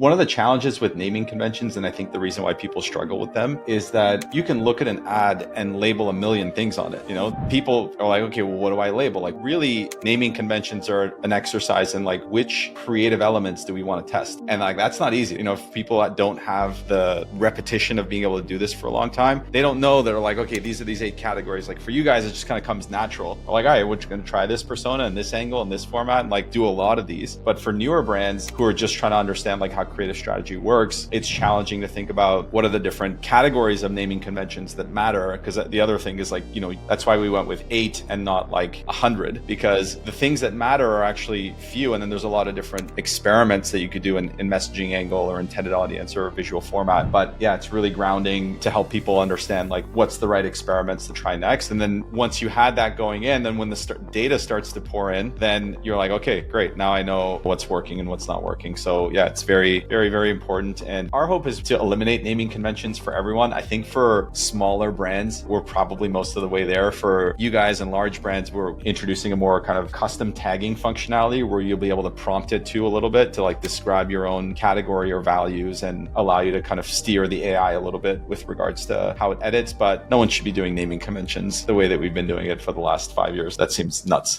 One of the challenges with naming conventions, and I think the reason why people struggle with them, is that you can look at an ad and label a million things on it. People are like, okay, well, what do I label? Like, really, naming conventions are an exercise in like, which creative elements do we want to test? And like, that's not easy. If people don't have the repetition of being able to do this for a long time, they don't know. They're like, okay, these are these 8 categories. Like for you guys, it just kind of comes natural. They're like, all right, we're going to try this persona and this angle and this format and like do a lot of these. But for newer brands who are just trying to understand like how creative strategy works, it's challenging to think about what are the different categories of naming conventions that matter. Because the other thing is like, that's why we went with 8 and not like 100, because the things that matter are actually few. And then there's a lot of different experiments that you could do in messaging angle or intended audience or visual format. But yeah, it's really grounding to help people understand like what's the right experiments to try next. And then once you had that going in, then when the data starts to pour in, then you're like, okay, great. Now I know what's working and what's not working. So yeah, it's very, very, very important. And our hope is to eliminate naming conventions for everyone. I think for smaller brands, we're probably most of the way there. For you guys and large brands, we're introducing a more kind of custom tagging functionality where you'll be able to prompt it to a little bit to like describe your own category or values and allow you to kind of steer the AI a little bit with regards to how it edits. But no one should be doing naming conventions the way that we've been doing it for the last 5 years. That seems nuts.